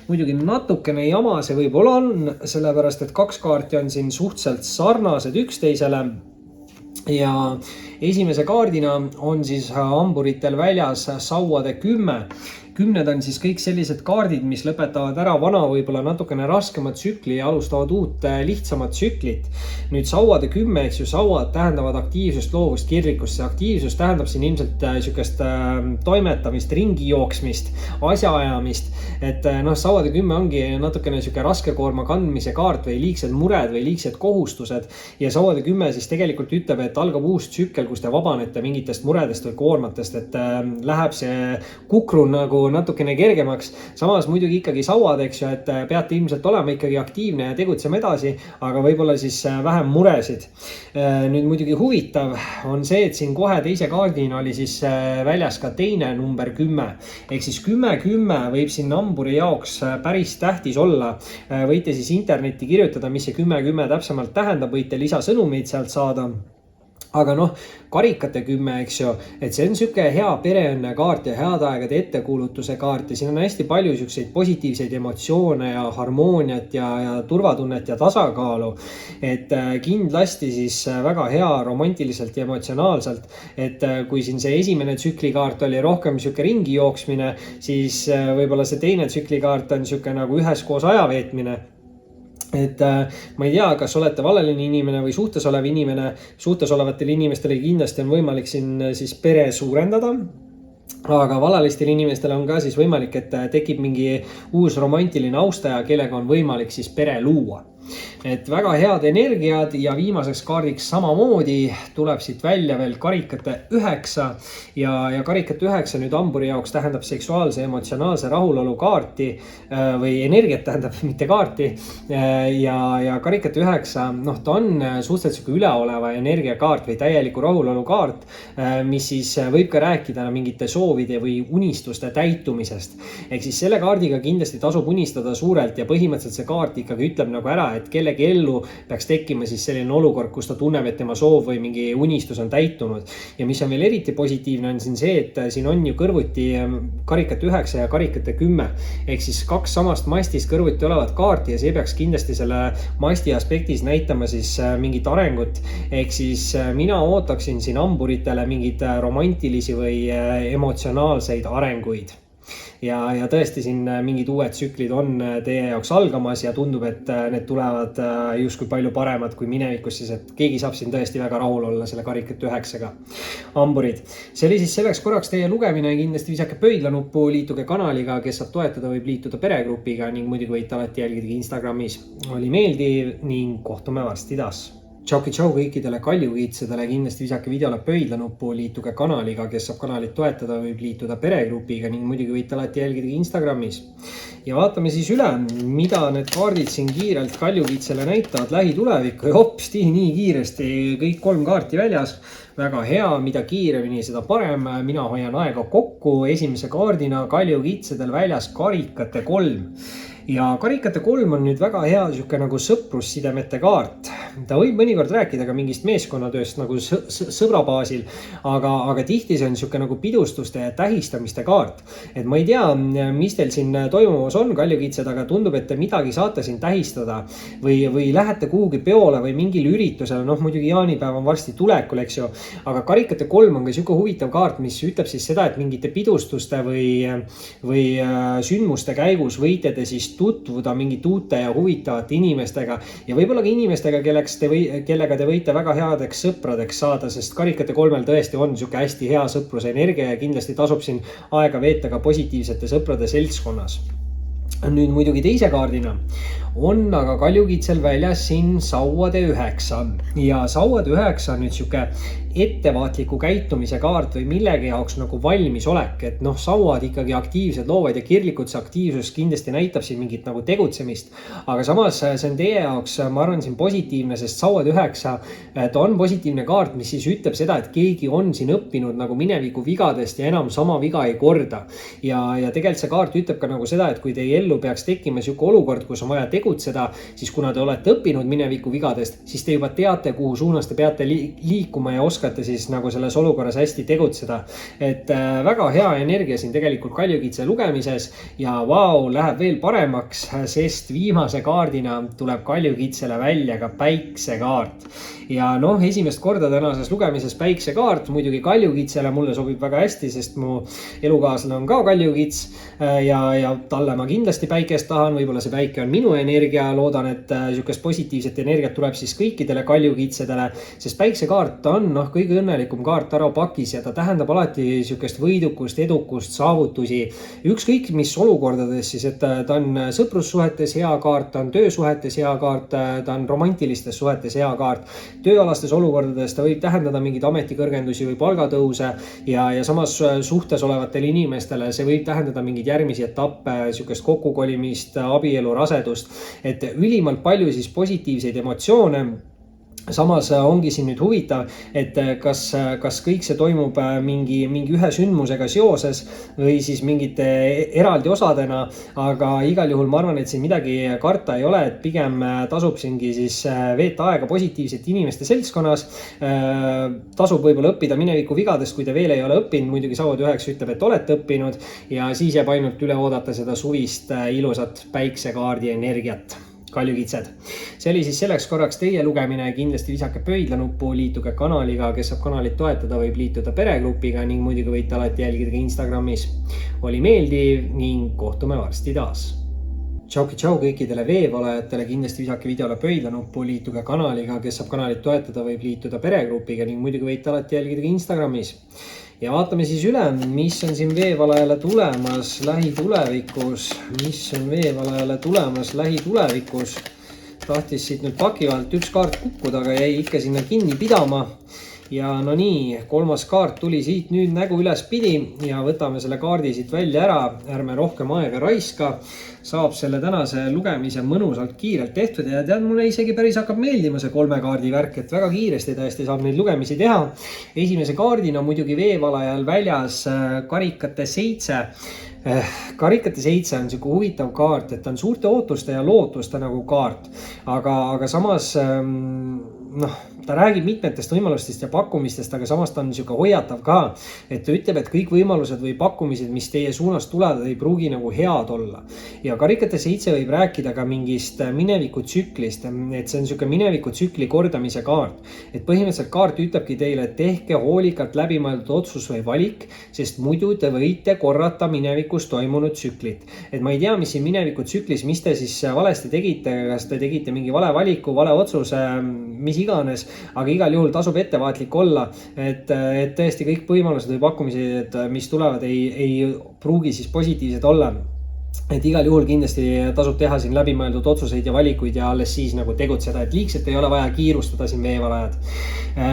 Muidugi natukene jama see võib-olla on, sellepärast et 2 kaarti on siin suhteliselt sarnased üksteisele. Ja esimese kaardina on siis hamburitel väljas sauade 10. 10 on siis kõik sellised kaardid, mis lõpetavad ära vana, võib-olla natukene raskemat tsükli ja alustavad uut lihtsamat tsüklit. Nüüd sauade 10, eks ju, sauad tähendavad aktiivsust, loovust, kirglikkust. See aktiivsus tähendab siin ilmselt sükest toimetamist, ringi jooksmist, asjaajamist. Et sauade 10 ongi natukene süke raske koorma kandmise kaart või liigsed mured või liigsed kohustused. Ja sauade 10 siis tegelikult ütleb, et algab uus tsükkel, kus te vabanete mingitest muredest või koormatest, et läheb see kukru nagu natukene kergemaks. Samas muidugi ikkagi sauad, eks ju, et peate ilmselt olema ikkagi aktiivne ja tegutsema edasi, aga võib-olla siis vähem muresid. Nüüd muidugi huvitav on see, et siin kohe teise kaardina oli siis väljas ka teine number 10. Ehk siis 10 võib siin hamburi jaoks päris tähtis olla. Võite siis internetti kirjutada, mis see 10 täpsemalt tähendab, võite lisasõnumeid sealt saada. Aga karikate 10, eks ju, et see on süke hea pereõnne kaart ja head aegade ettekuulutuse kaart ja siin on hästi palju sükseid positiivseid emotsioone ja harmooniat ja turvatunnet ja tasakaalu. Et kindlasti siis väga hea romantiliselt ja emotsionaalselt, et kui siin see esimene tsüklikaart oli rohkem süke ringi jooksmine, siis võib-olla see teine tsüklikaart on süke nagu üheskoos ajaveetmine. Et ma ei tea, kas olete valaline inimene või suhtes olev inimene. Suhtes olevatele inimestele kindlasti on võimalik siin siis pere suurendada. Aga valalistel inimestel on ka siis võimalik, et tekib mingi uus romantiline austaja, kellega on võimalik siis pere luua. Et väga head energiad ja viimaseks kaardiks samamoodi tuleb siit välja veel karikate 9 ja karikate 9 nüüd hamburi jaoks tähendab seksuaalse emotsionaalse rahulolu kaarti või energiat tähendab, mitte kaarti. Ja karikate 9, ta on suhteliselt üleoleva energiakaart või täieliku rahulolu kaart, mis siis võib ka rääkida mingite soovide või unistuste täitumisest. Ehk siis selle kaardiga kindlasti tasub unistada suurelt ja põhimõtteliselt see kaart ikkagi ütleb nagu ära, et kellegi ellu peaks tekkima siis selline olukord, kus ta tunneb, et tema soov või mingi unistus on täitunud. Ja mis on veel eriti positiivne on siin see, et siin on ju kõrvuti karikate 9 ja karikate 10. Ehk siis 2 samast mastist kõrvuti olevat kaarti ja see peaks kindlasti selle masti aspektis näitama siis mingit arengut. Ehk siis mina ootaksin siin hamburitele mingid romantilisi või emotsionaalseid arenguid. Ja tõesti siin mingid uued tsüklid on teie jaoks algamas ja tundub, et need tulevad justkui palju paremad kui minevikus, siis et keegi saab siin tõesti väga rahul olla selle karikate 9-ga. Hamburid, see oli siis selleks korraks teie lugemine, kindlasti visake pöidlanuppu, liituge kanaliga, kes saab toetada, võib liituda peregrupiga ning muidugi võite alati jälgida Instagramis. Oli meeldiv ning kohtume varsti taas. Tšauki tšau kõikidele kaljukiitsedele, kindlasti visake videole pöidlanuppu, liituge kanaliga, kes saab kanalit toetada, võib liituda peregrupiga ning muidugi võite alati jälgida Instagramis. Ja vaatame siis üle, mida need kaardid siin kiirelt kaljukiitsele näitavad lähitulevikku ja hopsti nii kiiresti kõik 3 kaarti väljas. Väga hea, mida kiiremini, seda parem. Mina hoian aega kokku. Esimese kaardina kaljukiitsedel väljas karikate 3. Ja karikate 3 on nüüd väga hea nagu sõprussidemete kaart. Ta võib mõnikord rääkida ka mingist meeskonnatööst nagu sõbra baasil, aga tihti see on nagu pidustuste ja tähistamiste kaart. Et ma ei tea, mis teil siin toimumas on kaljukiitsed, aga tundub, et te midagi saate siin tähistada või lähete kuhugi peole või mingil üritusele. Muidugi jaanipäev on varsti tulekul, eks ju, aga karikate 3 on ka siuke huvitav kaart, mis ütleb siis seda, et mingite pidustuste või sündmuste käigus võite te siis tutvuda mingite uute ja huvitavate inimestega ja võib-olla ka inimestega, kellega te võite väga headeks sõpradeks saada, sest karikate 3 tõesti on siuke hästi hea sõpruse energia ja kindlasti tasub siin aega veeta ka positiivsete sõprade seltskonnas. Nüüd muidugi teise kaardina on aga kaljukiitsel väljas siin sauade 9 ja sauade 9 on nüüd siuke ettevaatliku käitumise kaart või millegi jaoks nagu valmisolek, et sauad ikkagi aktiivsed loovad ja kirlikud, see aktiivsus kindlasti näitab siin mingit nagu tegutsemist, aga samas see on teie jaoks, ma arvan, siin positiivne, sest sauad 9 ta on positiivne kaart, mis siis ütleb seda, et keegi on siin õppinud nagu mineviku vigadest ja enam sama viga ei korda ja tegelikult see kaart ütleb ka nagu seda, et kui teie ellu peaks tekkima siuke olukord, kus on vaja tegutseda, siis kuna te olete õppinud mineviku vigadest, siis te juba teate, kuhu suunas te peate liikuma ja oskate siis nagu selles olukorras hästi tegutseda. Et väga hea energia siin tegelikult kaljukiitse lugemises ja läheb veel paremaks, sest viimase kaardina tuleb kaljukiitsele välja ka päiksekaart. Ja esimest korda tänases lugemises päiksekaart, muidugi kaljukiitsele mulle sobib väga hästi, sest mu elukaaslane on ka kaljukits ja talle ma kindlasti päikest tahan, võib-olla see päike on minu energia, loodan, et siukest positiivset energiat tuleb siis kõikidele kaljukiitsedele, sest päiksekaart on kõige õnnelikum kaart ära pakis ja ta tähendab alati siukest võidukust, edukust, saavutusi, ükskõik mis olukordades siis, et ta on sõprussuhetes hea kaart, ta on töösuhetes hea kaart, ta on romantilistes suhetes hea kaart, tööalastes olukordades ta võib tähendada mingeid ametikõrgendusi või palgatõuse ja samas suhtes olevatele inimestele see võib tähendada mingeid järgmisi etappe, siukest kokkukolimist, abielu, rasedust, et ülimalt palju siis positiivseid emotsioone. Samas ongi siin nüüd huvitav, et kas kõik see toimub mingi ühe sündmusega seoses või siis mingite eraldi osadena, aga igal juhul ma arvan, et siin midagi karta ei ole, et pigem tasub siingi siis veeta aega positiivsete inimeste seltskonnas. Tasub võib-olla õppida mineviku vigadest, kui te veel ei ole õppinud, muidugi sauad 9 ütleb, et olete õppinud ja siis jääb ainult üle oodata seda suvist ilusat päiksekaardi energiat. Kaljukiitsed. See oli siis selleks korraks teie lugemine, kindlasti visake pöidlanuppu, liituge kanaliga, kes saab kanalit toetada, võib liituda peregrupiga ning muidugi võite alati jälgida ka Instagramis. Oli meeldiv ning kohtume varsti taas. Tšauki tšau kõikidele veevalajatele, kindlasti visake videole pöidlanuppu, liituge kanaliga, kes saab kanalit toetada, võib liituda peregrupiga ning muidugi võite alati jälgida ka Instagramis. Ja vaatame siis üle, mis on siin veevalajale tulemas lähitulevikus. Tahtis siit nüüd pakivalt üks kaart kukkuda, aga jäi ikka sinna kinni pidama. Ja no nii, 3. kaart tuli siit nüüd nägu üles pidi ja võtame selle kaardi siit välja ära, ärme rohkem aega raiska. Saab selle tänase lugemise mõnusalt kiirelt tehtud ja tead, mulle isegi päris hakkab meeldima see 3 kaardi värk, et väga kiiresti tõesti saab neid lugemisi teha. Esimese kaardina muidugi veevalajal väljas karikate 7. Karikate 7 on siuke huvitav kaart, et ta on suurte ootuste ja lootuste nagu kaart, aga samas ta räägib mitmetest võimalustest ja pakkumistest, aga samas ta on siuke hoiatav ka, et ta ütleb, et kõik võimalused või pakkumised, mis teie suunas tulevad, ei pruugi nagu head olla. Ja karikate 7 võib rääkida ka mingist minevikutsüklist, et see on siuke minevikutsükli kordamise kaart. Et põhimõtteliselt kaart ütlebki teile, et tehke hoolikalt läbimõeldud otsus või valik, sest muidu te võite korrata minevikus toimunud tsüklit. Et ma ei tea, mis siin minevikutsüklis, mis te siis valesti tegite, kas te tegite mingi vale valiku, vale otsuse, mis iganes, aga igal juhul tasub ettevaatlik olla, et tõesti kõik võimalused või pakkumised, mis tulevad, ei pruugi siis positiivsed olla. et igal juhul kindlasti tasub teha siin läbimõeldud otsuseid ja valikuid ja alles siis nagu tegutseda, et liigselt ei ole vaja kiirustada siin veevalajad.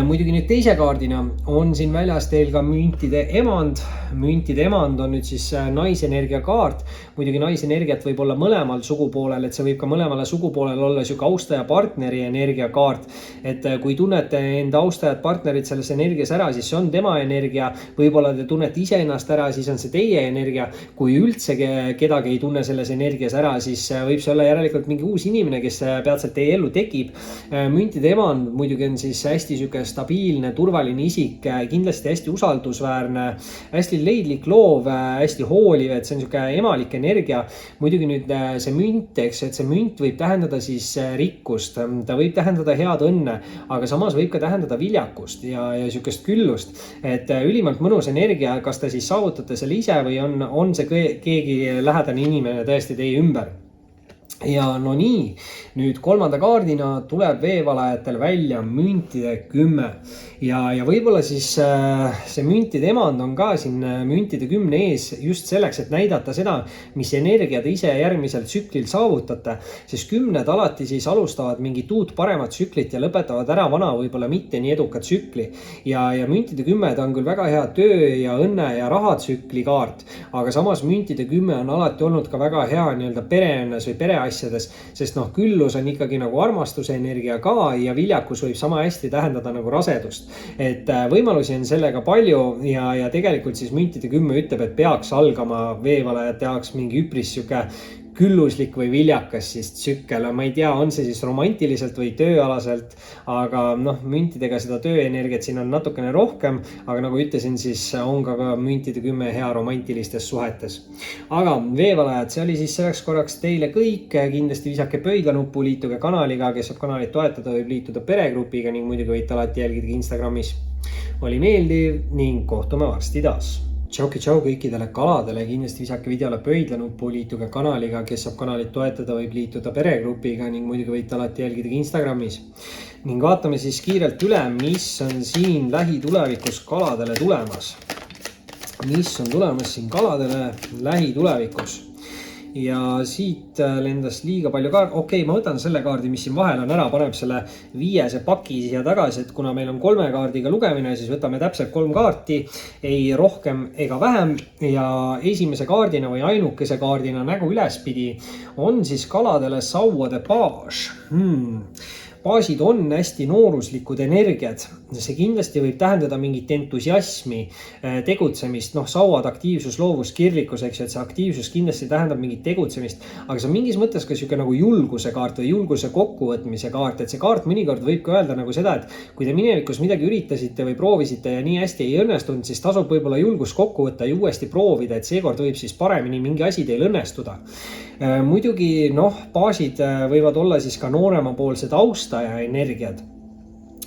Muidugi nüüd teise kaardina on siin väljas teil ka müntide emand. Müntide emand on nüüd siis naisenergia kaart. Muidugi naisenergiat võib olla mõlemal sugupoolel, et see võib ka mõlemale sugupoolel olla siuke austaja partneri energia kaart. Et kui tunnete enda austajat partnerit selles energias ära, siis see on tema energia. Võib-olla te tunnete ise ennast ära, siis on see teie energia. Kui üldse kedagi ei tunne selles energias ära, siis võib see olla järelikult mingi uus inimene, kes peatselt teie ellu tekib. Müntide emand muidugi on siis hästi siuke stabiilne, turvaline isik, kindlasti hästi usaldusväärne, hästi leidlik, loov, hästi hooliv, et see on siuke emalik energia. Muidugi nüüd see münt, eks, et see münt võib tähendada siis rikkust, ta võib tähendada head õnne, aga samas võib ka tähendada viljakust ja siukest küllust, et ülimalt mõnus energia, kas te siis saavutate selle ise või on see keegi lähedane inimene tõesti teie ümber. Ja no nii, nüüd kolmanda kaardina tuleb veevalajatel välja müntide 10 ja võib-olla siis see müntide emand on ka siin müntide 10 ees just selleks, et näidata seda, mis energia te ise järgmisel tsüklil saavutate, sest 10 alati siis alustavad mingit uut paremat tsüklit ja lõpetavad ära vana võib-olla mitte nii eduka tsükli ja müntide 10 on küll väga hea töö ja õnne ja rahatsükli kaart, aga samas müntide 10 on alati olnud ka väga hea nii-öelda pereõnnes või pereasjades, sest noh, küllus on ikkagi nagu armastuse energia ka ja viljakus võib sama hästi tähendada nagu rasedust. Et võimalusi on sellega palju ja tegelikult siis müntide 10 ütleb, et peaks algama veevalajate jaoks mingi üpris siuke külluslik või viljakas siis tsükkel. Ma ei tea, on see siis romantiliselt või tööalaselt, aga noh, müntidega seda tööenergiat siin on natukene rohkem, aga nagu ütlesin, siis on ka müntide 10 hea romantilistes suhetes. Aga veevalajad, see oli siis selleks korraks teile kõik. Kindlasti visake pöidlanuppu, liituge kanaliga, kes saab kanalit toetada, võib liituda peregrupiga ning muidugi võite alati jälgida Instagramis. Oli meeldiv ning kohtume varsti taas. Tšau kõikidele kaladele, kindlasti visake videole pöidlanuppu, liituge kanaliga, kes saab kanalit toetada, võib liituda peregrupiga ning muidugi võite alati jälgida Instagramis. Ning vaatame siis kiirelt üle, mis on siin lähitulevikus kaladele tulemas. Mis on tulemas siin kaladele lähitulevikus. Ja siit lendas liiga palju kaart. Okei, ma võtan selle kaardi, mis siin vahel on ära, paneb selle 5 paki siia tagasi, et kuna meil on 3 kaardiga lugemine, siis võtame täpselt 3 kaarti, ei rohkem ega vähem. Ja esimese kaardina või ainukese kaardina nägu ülespidi on siis kaladele sauade paas. Baasid on hästi nooruslikud energiad. See kindlasti võib tähendada mingit entusiasmi, tegutsemist, sauad, aktiivsus, loovus, kirlikkus, eks, et see aktiivsus kindlasti tähendab mingit tegutsemist, aga see on mingis mõttes ka siuke nagu julguse kaart või julguse kokkuvõtmise kaart, et see kaart mõnikord võib ka öelda nagu seda, et kui te minevikus midagi üritasite või proovisite ja nii hästi ei õnnestunud, siis tasub võib-olla julgus kokku võtta ja uuesti proovida, et seekord võib siis paremini mingi asi teil õnnestuda. Muidugi baasid võivad olla siis ka nooremapoolsed austaja energiad.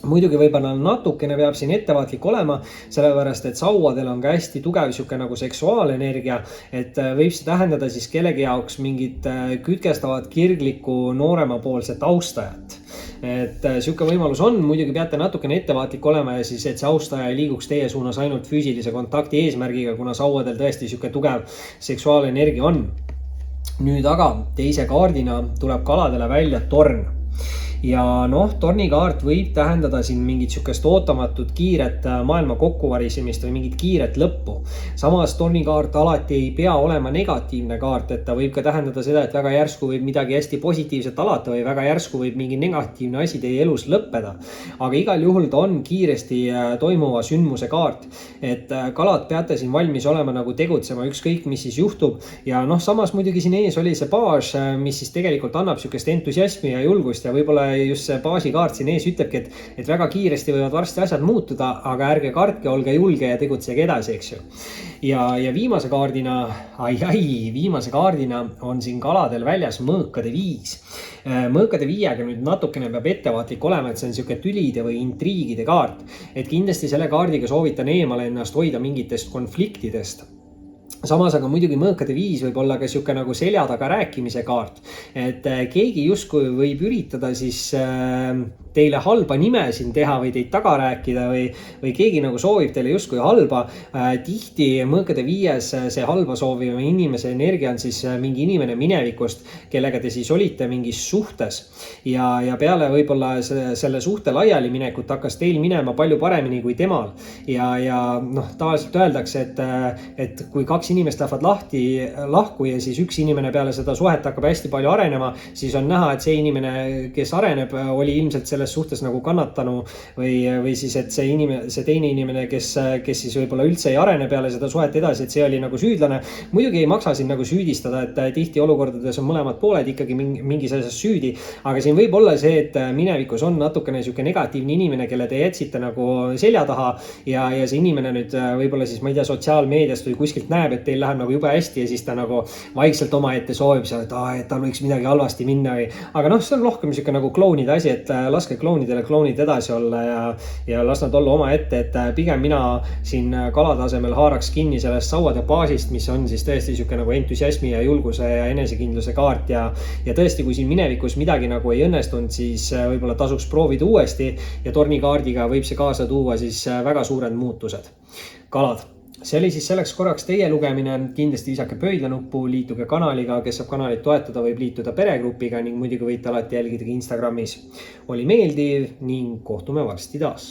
Muidugi võib-olla natukene peab siin ettevaatlik olema, sellepärast et sauadel on ka hästi tugev siuke nagu seksuaalenergia, et võib see tähendada siis kellegi jaoks mingit kütkestavat, kirglikku, nooremapoolset austajat. Et siuke võimalus on, muidugi peate natukene ettevaatlik olema ja siis, et see austaja ei liiguks teie suunas ainult füüsilise kontakti eesmärgiga, kuna sauadel tõesti siuke tugev seksuaalenergia on. Nüüd aga teise kaardina tuleb kaladele välja torn. Ja tornikaart võib tähendada siin mingit siukest ootamatut kiiret maailma kokkuvarisemist või mingit kiiret lõppu. Samas tornikaart alati ei pea olema negatiivne kaart, et ta võib ka tähendada seda, et väga järsku võib midagi hästi positiivset alata või väga järsku võib mingi negatiivne asi teie elus lõppeda. Aga igal juhul ta on kiiresti toimuva sündmuse kaart, et kalad peate siin valmis olema nagu tegutsema, ükskõik mis siis juhtub. Ja samas muidugi siin ees oli see baas, mis siis tegelikult annab siukest entusiasmi ja julgust ja võib-olla just see baasikaart siin ees ütlebki, et väga kiiresti võivad varsti asjad muutuda, aga ärge kartke, olge julge ja tegutsege edasi, eks ju. Ja viimase kaardina, viimase kaardina on siin kaladel väljas mõõkade 5. Mõõkade 5-ga nüüd natukene peab ettevaatlik olema, et see on siuke tülide või intriigide kaart. Et kindlasti selle kaardiga soovitan eemale ennast hoida mingitest konfliktidest. samas aga muidugi mõõkade 5 võib olla ka sihuke nagu selja taga rääkimise kaart, et keegi justkui võib üritada siis teile halba nime siin teha või teid taga rääkida või keegi nagu soovib teile justkui halba. Tihti mõõkade 5 see halba sooviva inimese energia on siis mingi inimene minevikust, kellega te siis olite mingis suhtes ja peale võib-olla selle suhte laiali minekut hakkas teil minema palju paremini kui temal ja noh, tavaliselt öeldakse, et kui 2 inimest lähevad lahku ja siis üks inimene peale seda suhet hakkab hästi palju arenema, siis on näha, et see inimene, kes areneb, oli ilmselt selles suhtes nagu kannatanu või siis, et see teine inimene, kes siis võib-olla üldse ei arene peale seda suhet edasi, et see oli nagu süüdlane. Muidugi ei maksa siin nagu süüdistada, et tihti olukordades on mõlemad pooled ikkagi mingis asjas süüdi, aga siin võib olla see, et minevikus on natukene sihuke negatiivne inimene, kelle te jätsite nagu selja taha ja see inimene nüüd võib-olla siis, ma ei tea, sotsiaalmeediast või kuskilt näeb, et teil läheb nagu jube hästi ja siis ta nagu vaikselt omaette soovib seal, et tal võiks midagi halvasti minna aga noh, see on rohkem sihuke nagu klounide asi, et laske klounidele klounid edasi olla ja las nad olla omaette, et pigem mina siin kalade asemel haaraks kinni sellest sauade baasist, mis on siis tõesti sihuke nagu entusiasmi ja julguse ja enesekindluse kaart ja tõesti, kui siin minevikus midagi nagu ei õnnestunud, siis võib-olla tasuks proovida uuesti ja tornikaardiga võib see kaasa tuua siis väga suured muutused. Kalad. See oli siis selleks korraks teie lugemine, kindlasti visake pöidlanuppu, liituge kanaliga, kes saab kanalit toetada, võib liituda peregrupiga ning muidugi võite alati jälgida Instagramis. Oli meeldiv ning kohtume varsti taas.